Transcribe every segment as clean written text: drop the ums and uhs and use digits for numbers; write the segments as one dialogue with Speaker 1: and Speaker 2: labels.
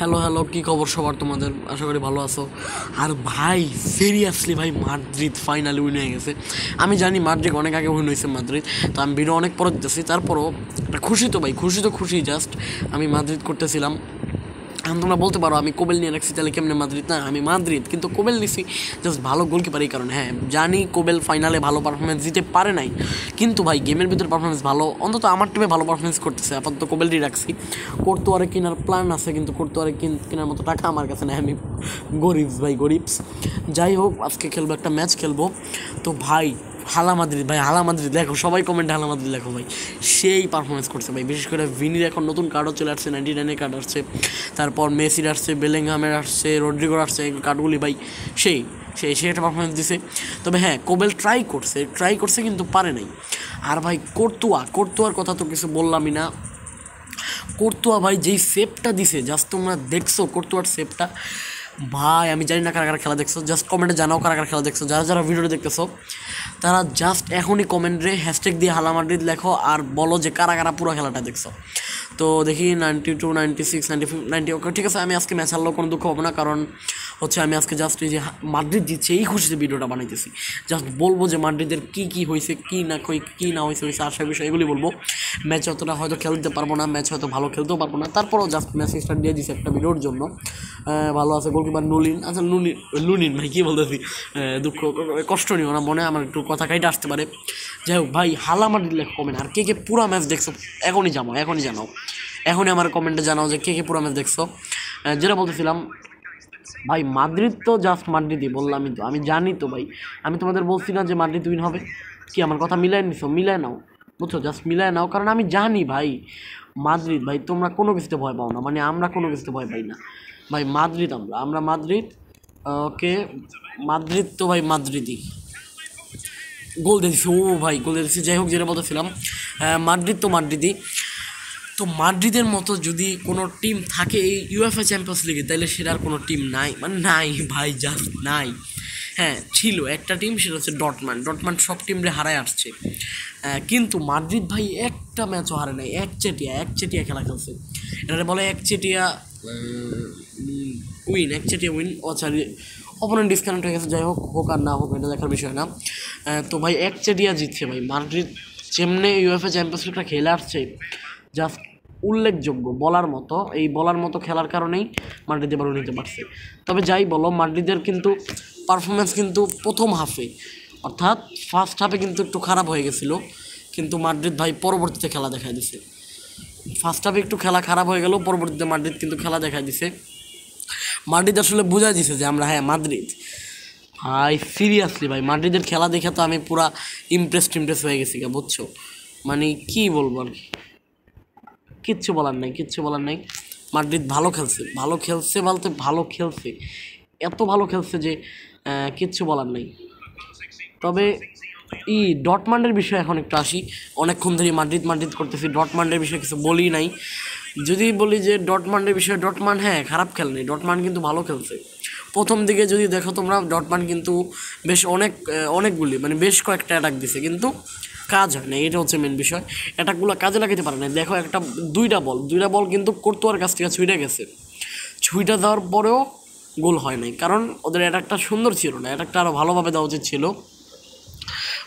Speaker 1: Hello hello, কী খবর সবার তোমাদের? আশা করি ভালো আছো। আর ভাই সিরিয়াসলি ভাই, মাদ্রিদ ফাইনালি উইন হয়ে গেছে। আমি জানি মাদ্রিদ অনেক আগে উইন হয়েছে মাদ্রিদ, তো আমি ভিডিও অনেক পরে দিতেছি। তারপরও একটা খুশি তো ভাই, খুশি তো খুশি। জাস্ট আমি মাদ্রিদ করতেছিলাম। এখন তোমরা বলতে পারো আমি কোবেল নিয়ে রাখছি, তাহলে কেমনে মাদ্রিদ? না, আমি মাদ্রিদ, কিন্তু কোবেল নিছি জাস্ট ভালো গোলকিপার এই কারণে। হ্যাঁ জানি কোবেল ফাইনালে ভালো পারফরমেন্স দিতে পারে নাই, কিন্তু ভাই গেমের ভিতরে পারফরমেন্স ভালো, অন্তত আমার টিমে ভালো পারফরমেন্স করতেছে। আপাতত কোবেলই রাখছি। কোর্তোয়ারে কেনার প্ল্যান আছে, কিন্তু কোর্তোয়ারে কেনার মতো টাকা আমার কাছে নেই। আমি গরিব ভাই, গরিব। যাই হোক, আজকে খেলবো, একটা ম্যাচ খেলবো। তো ভাই হালা মাদ্রিদ, ভাই হালা মাদ্রিদ লেখো, সবাই কমেন্টে হালা মাদ্রিদ লেখো ভাই। সেই পারফরমেন্স করছে ভাই, বিশেষ করে ভিনির এখন নতুন কার্ডও চলে আসছে, 99 কার্ড আসছে, তারপর মেসির আসছে, বেলিংহামের আসছে, রড্রিগোর আসছে, এই কার্ডগুলি ভাই সেই সেই সে একটা পারফরমেন্স দিছে। তবে হ্যাঁ, কোবেল ট্রাই করছে কিন্তু পারে নাই। আর ভাই কোর্তোয়ার কথা তো কিছু বললামই না। কোর্তোয়া ভাই যেই সেভটা দিছে, জাস্ট তোমরা দেখছো কোর্তোয়ার সেভটা। ভাই আমি জানি না কারা কারা খেলা দেখছো, জাস্ট কমেন্টে জানাও কারা কারা খেলা দেখছো। যারা যারা ভিডিওটা দেখতেছো তারা জাস্ট এখনই কমেন্টে হ্যাশট্যাগ দিয়ে হালা মাদ্রিদ লেখো আর বলো যে কারা কারা পুরো খেলাটা দেখছো। তো দেখি 92, 96, 95, 90। ওকে ঠিক আছে, আমি আজকে ম্যাচ হারলেও কোনো দুঃখ হবে না, কারণ হচ্ছে আমি আজকে জাস্ট এই যে মাদ্রিদ জিতছে এই খুশিতে ভিডিওটা বানাইতেছি। জাস্ট বলবো যে মাদ্রিদের কী হয়েছে, কী না হয়েছে আশা বিষয় এগুলি বলবো। ম্যাচ অতটা হয়তো খেলতে পারবো না, ম্যাচ হয়তো ভালো খেলতেও পারবো না, তারপরেও জাস্ট ম্যাচ স্টার্ট দিয়ে দিচ্ছে একটা ভিডিওর জন্য। ভালো আছে গোলকিপার নুলিন। আচ্ছা লুনিন ভাই, কী বলতেছি, দুঃখ কষ্ট নিও না মনে, আমার একটু কথা কাইটা আসতে পারে। যাই হোক ভাই, হালা মাদ্রিদ লেখো কমেন্ট। আর কে পুরা ম্যাচ দেখছো এখনই জানাও, এখনই আমার কমেন্টে জানাও যে কে পুরা ম্যাচ দেখছো। যেটা বলতেছিলাম ভাই, মাদ্রিদ তো জাস্ট মাদ্রিদই বললামই তো, আমি জানি তো ভাই। আমি তোমাদের বলছি না যে মাদ্রিদ উইন হবে? কি আমার কথা মিলাই নিছো? মিলায় নাও, বুঝছো? জাস্ট মিলায় নাও, কারণ আমি জানি ভাই মাদ্রিদ। ভাই তোমরা কোনো কিছুতে ভয় পাও না, মানে আমরা কোনো কিছুতে ভয় পাই না ভাই। মাদ্রিদ, আমরা মাদ্রিদ। ওকে, মাদ্রিদ তো ভাই মাদ্রিদই। গোল দিয়েছি, ও ভাই গোল দিয়েছি। যাই হোক, যেটা বলতেছিলাম, মাদ্রিদ তো মাদ্রিদই। তো মাদ্রিদের মতো যদি কোনো টিম থাকে এই ইউএফএ চ্যাম্পিয়ন্স লিগে, তাহলে সেটার কোনো টিম নাই, মানে নাই ভাই, জাস্ট নাই। হ্যাঁ ছিল একটা টিম, সেটা হচ্ছে ডটমান্ড সব টিমরে হারায় আসছে। কিন্তু মাদ্রিদ ভাই একটা ম্যাচও হারে নাই, একচেটিয়া খেলা খেলছে। এটা বলে একচেটিয়া উইন। সরি, অপোনেন্ট ডিসকানেক্ট হয়ে গেছে। যাই হোক, হোক আর না হোক এটা দেখার বিষয় না। তো ভাই একচেটিয়া জিতছে ভাই মাদ্রিদ। যেমনি ইউএফএ চ্যাম্পিয়ন্স লিগটা খেলে আসছে, জাস্ট উল্লেখযোগ্য, বলার মতো খেলার কারণেই মাদ্রিদ এবার নিতে পারছে। তবে যাই বলো, মাদ্রিদের কিন্তু পারফরমেন্স কিন্তু প্রথম হাফে, অর্থাৎ ফার্স্ট হাফে কিন্তু একটু খারাপ হয়ে গেছিলো, কিন্তু মাদ্রিদ ভাই পরবর্তীতে খেলা দেখায় দিছে। ফার্স্ট হাফে একটু খেলা খারাপ হয়ে গেল, পরবর্তীতে মাদ্রিদ কিন্তু খেলা দেখায় দিছে। মাদ্রিদ আসলে বোঝা দিছে যে আমরা হ্যাঁ মাদ্রিদ। ভাই সিরিয়াসলি ভাই, মাদ্রিদের খেলা দেখে তো আমি পুরা ইমপ্রেস হয়ে গেছি, বুঝছো? মানে কি বলবো আর কি, কিচ্ছু বলার নাই। মাদ্রিদ ভালো খেলছে বলতে ভালো খেলছে, এত ভালো খেলছে যে কিচ্ছু বলার নাই। তবে ডটমান্ডের বিষয়ে এখন একটু আসি। অনেকক্ষণ ধরে মাদ্রিদ করতেছি, ডটমান্ডের বিষয়ে কিছু বলি নাই। যদি বলি যে ডটমান্ডের বিষয়ে, ডটমান্ড হ্যাঁ খারাপ খেলেনি, ডটমান্ড কিন্তু ভালো খেলছে। প্রথম দিকে যদি দেখো তোমরা, ডটমান্ড কিন্তু বেশ অনেকগুলি মানে বেশ কয়েকটা অ্যাটাক দিছে, কিন্তু কাজ হয় না, এটা হচ্ছে মেন বিষয়। অ্যাটাকগুলো কাজে লাগাতে পারে না। দেখো দুইটা বল কিন্তু কোর্তোয়ার কাছ থেকে ছুঁইটা গেছে, ছুঁইটা দেওয়ার পরেও গোল হয় নাই, কারণ ওদের অ্যাটাকটা সুন্দর ছিল না, অ্যাটাকটা আরও ভালোভাবে দেওয়া উচিত ছিল।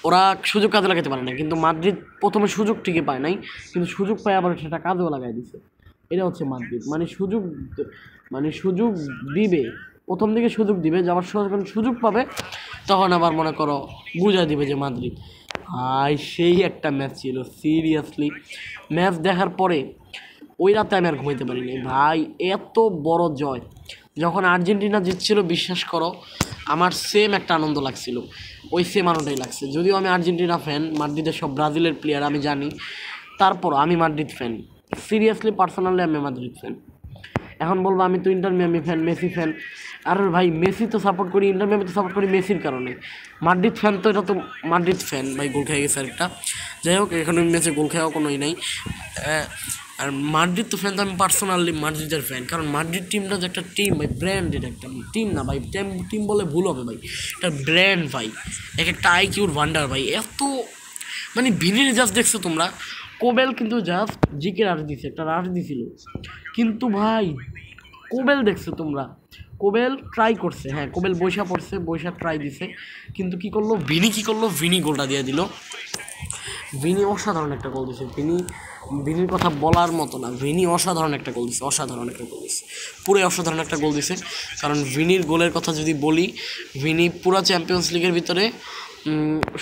Speaker 1: ওরা সুযোগ কাজে লাগাতে পারে না, কিন্তু মাদ্রিদ প্রথমে সুযোগ ঠিকই পায় নাই, কিন্তু সুযোগ পায় আবার সেটা কাজেও লাগাই দিছে। এটা হচ্ছে মাদ্রিদ, মানে সুযোগ দিবে, প্রথম দিকে সুযোগ দিবে, যাবার যখন সুযোগ পাবে তখন আবার মনে করো বুঝাই দিবে যে মাদ্রিদ। ভাই সেই একটা ম্যাচ ছিল সিরিয়াসলি। ম্যাচ দেখার পরে ওই রাতে আমি আর ঘুমাইতে পারিনি ভাই, এত বড় জয়। যখন আর্জেন্টিনা জিতছিল, বিশ্বাস করো আমার সেম একটা আনন্দ লাগছিল, ওই সেম আনন্দটাই লাগছে। যদিও আমি আর্জেন্টিনা ফ্যান, মাদ্রিদের সব ব্রাজিলের প্লেয়ার আমি জানি, তারপর আমি মাদ্রিদ ফ্যান, সিরিয়াসলি পার্সোনালি আমি মাদ্রিদ ফ্যান। এখন বলবো আমি তো Inter Miami fan, Messi fan. আর ভাই মেসি তো সাপোর্ট করি, ইন্টার মিয়ামি তো সাপোর্ট করি মেসির কারণে। মাদ্রিদ ফ্যান তো, এটা তো মাদ্রিদ ফ্যান ভাই, গোল খেয়ে গেছে আরেকটা। যাই হোক, এখানে ম্যাচে গোল খেয়েও কোনোই নাই। আর মাদ্রিদ তো ফ্যান তো আমি পার্সোনালি মাদ্রিদের ফ্যান, কারণ মাদ্রিদ টিমটা যে একটা টিম ভাই, ব্র্যান্ডেড একটা টিম না ভাই, টিম বলে ভুল হবে ভাই, এটা ব্র্যান্ড ভাই, একটা আইকিউর ভান্ডার ভাই। এত মানে ভিনির জাস্ট দেখছো তোমরা, কোবেল কিন্তু জাস্ট জিকে রাশ দিছে, একটা রাশ দিছিল, কিন্তু ভাই কোবেল দেখছো তোমরা, কোবেল ট্রাই করছে, হ্যাঁ কোবেল বৈশা পড়ছে, বৈশা ট্রাই দিছে, কিন্তু কী করলো ভিনি, কী করলো ভিনি গোলটা দিয়ে দিল। ভিনি অসাধারণ একটা গোল দিছে, ভিনির কথা বলার মতো না, ভিনি অসাধারণ একটা গোল দিছে, অসাধারণ একটা গোল দিছে, পুরোই অসাধারণ একটা গোল দিছে। কারণ ভিনির গোলের কথা যদি বলি, ভিনি পুরো চ্যাম্পিয়ন্স লিগের ভিতরে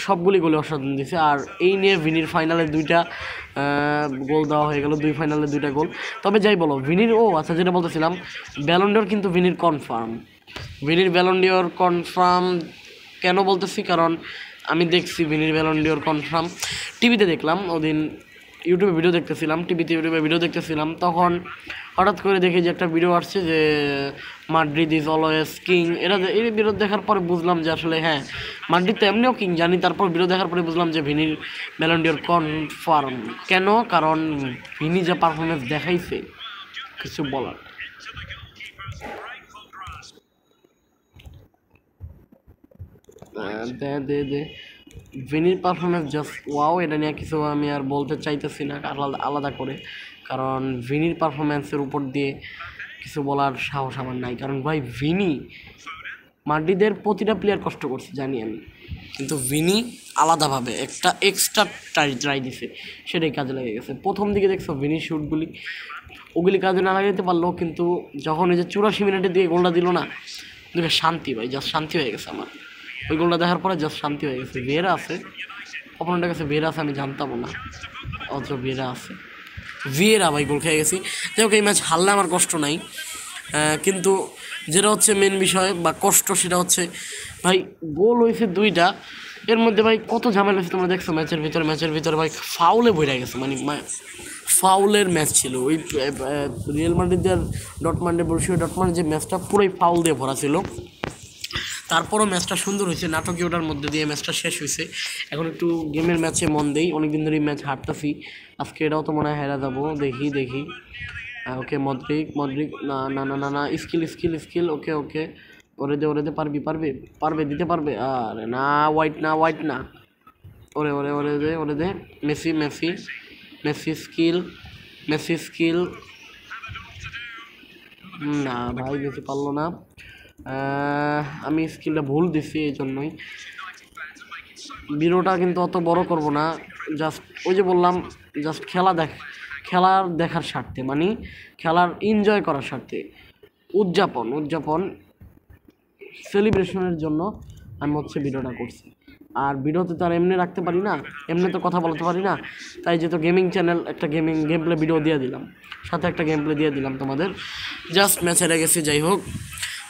Speaker 1: সবগুলি গোলে অসাধারণ দিছে। আর এই নিয়ে ভিনির ফাইনালে 2টা গোল দেওয়া হয়ে গেল, 2 ফাইনালে 2টা গোল। তবে যাই বলো ভিনির, আচ্ছা যেটা বলতেছিলাম, ব্যালন ডিওর কিন্তু ভিনির কনফার্ম, ভিনির ব্যালন ডিওর কনফার্ম। কেন বলতেছি, কারণ আমি দেখছি ভিনির ব্যালন ডিওর কনফার্ম, টিভিতে দেখলাম ওদিন, ইউটিউবে ভিডিও দেখতেছিলাম, ইউটিউবে ভিডিও দেখতেছিলাম, তখন হঠাৎ করে দেখি যে একটা ভিডিও আসছে যে মাদ্রিদ ইজ অলওয়েজ কিং। এই ভিডিও দেখার পরে বুঝলাম যে আসলে হ্যাঁ মাদ্রিদ তো এমনিও কিং জানি, তারপর ভিডিও দেখার পরে বুঝলাম যে ভিনির ব্যালন ডিওর কনফার্ম। কেন? কারণ ভিনি যে পারফরমেন্স দেখাইছে কিছু বলার। দে ভিনির পারফরমেন্স জাস্ট ওয়াও, এটা নিয়ে কিছু আমি আর বলতে চাইতেছি না আলাদা করে, কারণ ভিনির পারফরমেন্সের উপর দিয়ে কিছু বলার সাহস আমার নাই। কারণ ভাই ভিনি মাদ্রিদের প্রতিটা প্লেয়ার কষ্ট করছে জানি আমি, কিন্তু ভিনি আলাদাভাবে একটা এক্সট্রা ট্রাই দিছে, সেটাই কাজে লেগে গেছে। প্রথম দিকে দেখছো ভিনির শ্যুটগুলি, ওগুলি কাজে না লাগাইতে পারলো, কিন্তু যখন এই যে 84 মিনিটে দিয়ে গোলটা দিল না, দেখে শান্তি ভাই, জাস্ট শান্তি হয়ে গেছে আমার। ওই গোলটা দেখার পরে জাস্ট শান্তি হয়ে গেছে। ভিয়েরা আছে অপরনের কাছে, ভিয়েরা আছে আমি জানতামও না, অথচ ভিয়েরা আছে, ভিয়েরা ভাই গোল খেয়ে গেছি। যাই হোক এই ম্যাচ হারলে আমার কষ্ট নাই, কিন্তু যেটা হচ্ছে মেন বিষয় বা কষ্ট সেটা হচ্ছে ভাই গোল হয়েছে 2টা, এর মধ্যে ভাই কত ঝামেলা হয়েছে তোমরা দেখছো ম্যাচের ভিতরে ভাই ফাউলে বইরা গেছে, মানে ফাউলের ম্যাচ ছিল। ওই রিয়াল মাদ্রিদ আর বরুসিয়া ডর্টমান্ডের যে ম্যাচটা পুরোই ফাউল দিয়ে ভরা ছিল। তারপরও ম্যাচটা সুন্দর হয়েছে, নাটকীয়তার মধ্যে দিয়ে ম্যাচটা শেষ হয়েছে। এখন একটু গেমের ম্যাচে মন দেই, অনেকদিন ধরে ম্যাচ হারতেছি, আজকে এটাও তো মনে হয় হেরা যাবো, দেখি। ওকে মদ্রিক, না না না না না, স্কিল, ওকে ওরে দে, পারবে দিতে পারবে, আরে না হোয়াইট না, ওরে দে, মেসি স্কিল, না ভাই বেশি পারলো না, আমি স্কিলটা ভুল দিছি, এই জন্যই। ভিডিওটা কিন্তু অত বড় করব না, জাস্ট ওই যে বললাম, জাস্ট খেলার দেখার স্বার্থে, মানে খেলার এনজয় করার স্বার্থে, উদযাপন সেলিব্রেশনের জন্য আমি হচ্ছে ভিডিওটা করছি। আর ভিডিওতে তো আর এমনি রাখতে পারি না, এমনি তো কথা বলতে পারি না, তাই যেহেতু গেমিং চ্যানেল, একটা গেম প্লে ভিডিও দিয়ে দিলাম, সাথে একটা গেম প্লে দিয়ে দিলাম তোমাদের। জাস্ট ম্যাচ হেরে গেছি, যাই হোক,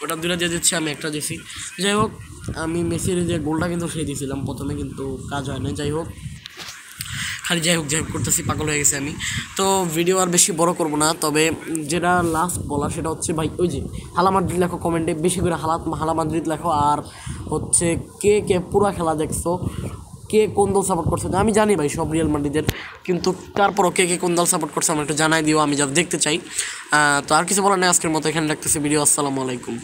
Speaker 1: ওটা 2টা দিয়ে দিচ্ছি, আমি একটা দিছি। যাই হোক আমি মেসির যে গোলটা কিন্তু সেই দিয়েছিলাম প্রথমে, কিন্তু কাজ হয় না। যাই হোক করতেছি, পাগল হয়ে গেছে আমি। তো ভিডিও আর বেশি বড় করব না, তবে যেটা লাস্ট বলা সেটা হচ্ছে ভাই ওই যে হালা মাদ্রিদ লেখো কমেন্টে, বেশি করে হালা মাদ্রিদ লেখো। আর হচ্ছে কে পুরো খেলা দেখছো, কে কোন দল সাপোর্ট করছে, আমি জানি ভাই সব রিয়াল মাদ্রিদের, কিন্তু তারপরও কে কোন দল সাপোর্ট করছে আমার একটু জানাই দিও, আমি যা দেখতে চাই। তো আর কিছু বলার নেই, আজকের মতো এখানে রাখতেছি ভিডিও। আসসালামু আলাইকুম।